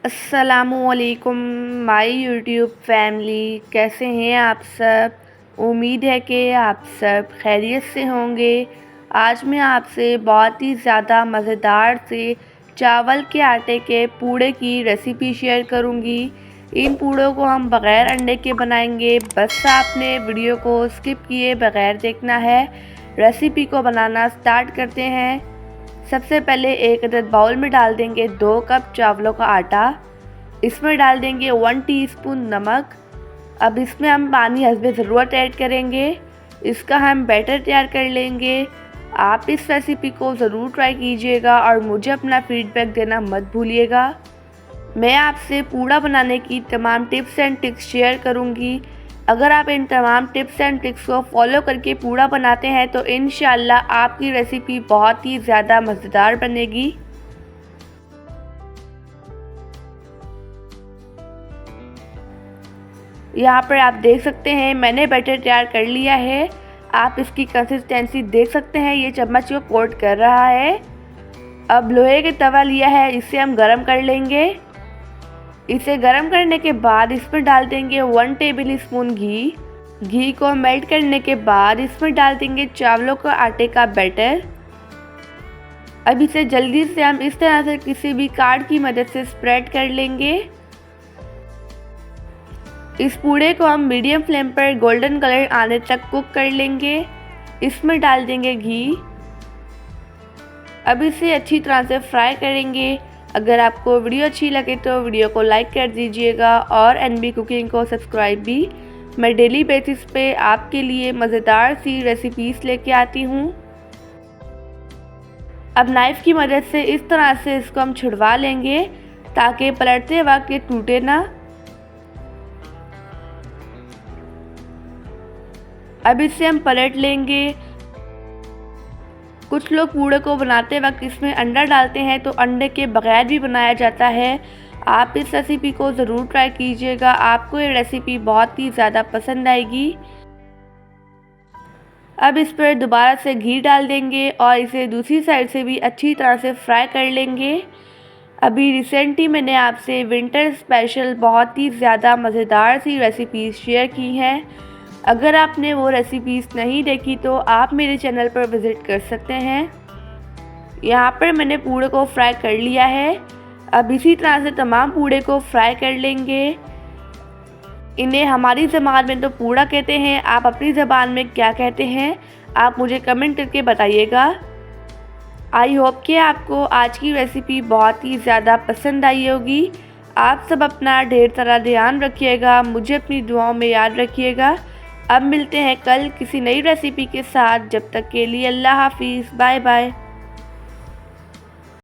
अस्सलामुअलैकुम my YouTube family, कैसे हैं आप सब। उम्मीद है कि आप सब खैरियत से होंगे। आज मैं आपसे बहुत ही ज़्यादा मज़ेदार से चावल के आटे के पूड़े की रेसिपी शेयर करूंगी। इन पूड़ों को हम बग़ैर अंडे के बनाएंगे। बस आपने वीडियो को स्किप किए बग़ैर देखना है। रेसिपी को बनाना स्टार्ट करते हैं। सबसे पहले एक अदद बाउल में डाल देंगे 2 कप चावलों का आटा। इसमें डाल देंगे 1 टीस्पून नमक। अब इसमें हम पानी हस्बे ज़रूरत ऐड करेंगे। इसका हम बैटर तैयार कर लेंगे। आप इस रेसिपी को ज़रूर ट्राई कीजिएगा और मुझे अपना फीडबैक देना मत भूलिएगा। मैं आपसे पूड़ा बनाने की तमाम टिप्स एंड ट्रिक्स शेयर करूंगी। अगर आप इन तमाम टिप्स एंड ट्रिक्स को फॉलो करके पूड़ा बनाते हैं तो इंशाल्लाह आपकी रेसिपी बहुत ही ज़्यादा मज़ेदार बनेगी। यहाँ पर आप देख सकते हैं मैंने बैटर तैयार कर लिया है। आप इसकी कंसिस्टेंसी देख सकते हैं, ये चम्मच को कोट कर रहा है। अब लोहे के तवा लिया है, इसे हम गरम कर लेंगे। इसे गरम करने के बाद इसमें डाल देंगे 1 टेबल स्पून घी। घी को मेल्ट करने के बाद इसमें डाल देंगे चावलों के आटे का बैटर। अब इसे जल्दी से हम इस तरह से किसी भी कार्ड की मदद से स्प्रेड कर लेंगे। इस पूड़े को हम मीडियम फ्लेम पर गोल्डन कलर आने तक कुक कर लेंगे। इसमें डाल देंगे घी। अब इसे अच्छी तरह से फ्राई करेंगे। अगर आपको वीडियो अच्छी लगे तो वीडियो को लाइक कर दीजिएगा और एनबी कुकिंग को सब्सक्राइब भी। मैं डेली बेसिस पे आपके लिए मज़ेदार सी रेसिपीज़ लेके आती हूँ। अब नाइफ़ की मदद से इस तरह से इसको हम छुड़वा लेंगे ताकि पलटते वक्त ये टूटे ना। अब इसे हम पलट लेंगे। कुछ लोग पूड़े को बनाते वक्त इसमें अंडा डालते हैं, तो अंडे के बगैर भी बनाया जाता है। आप इस रेसिपी को ज़रूर ट्राई कीजिएगा, आपको ये रेसिपी बहुत ही ज़्यादा पसंद आएगी। अब इस पर दोबारा से घी डाल देंगे और इसे दूसरी साइड से भी अच्छी तरह से फ्राई कर लेंगे। अभी रिसेंटली मैंने आपसे विंटर स्पेशल बहुत ही ज़्यादा मज़ेदार सी रेसिपीज़ शेयर की हैं। अगर आपने वो रेसिपीज़ नहीं देखी तो आप मेरे चैनल पर विज़िट कर सकते हैं। यहाँ पर मैंने पूड़े को फ्राई कर लिया है। अब इसी तरह से तमाम पूड़े को फ्राई कर लेंगे। इन्हें हमारी ज़बान में तो पूड़ा कहते हैं, आप अपनी ज़बान में क्या कहते हैं आप मुझे कमेंट करके बताइएगा। आई होप कि आपको आज की रेसिपी बहुत ही ज़्यादा पसंद आई होगी। आप सब अपना ढेर सारा ध्यान रखिएगा, मुझे अपनी दुआओं में याद रखिएगा। अब मिलते हैं कल किसी नई रेसिपी के साथ। जब तक के लिए अल्लाह हाफिज़, बाय बाय।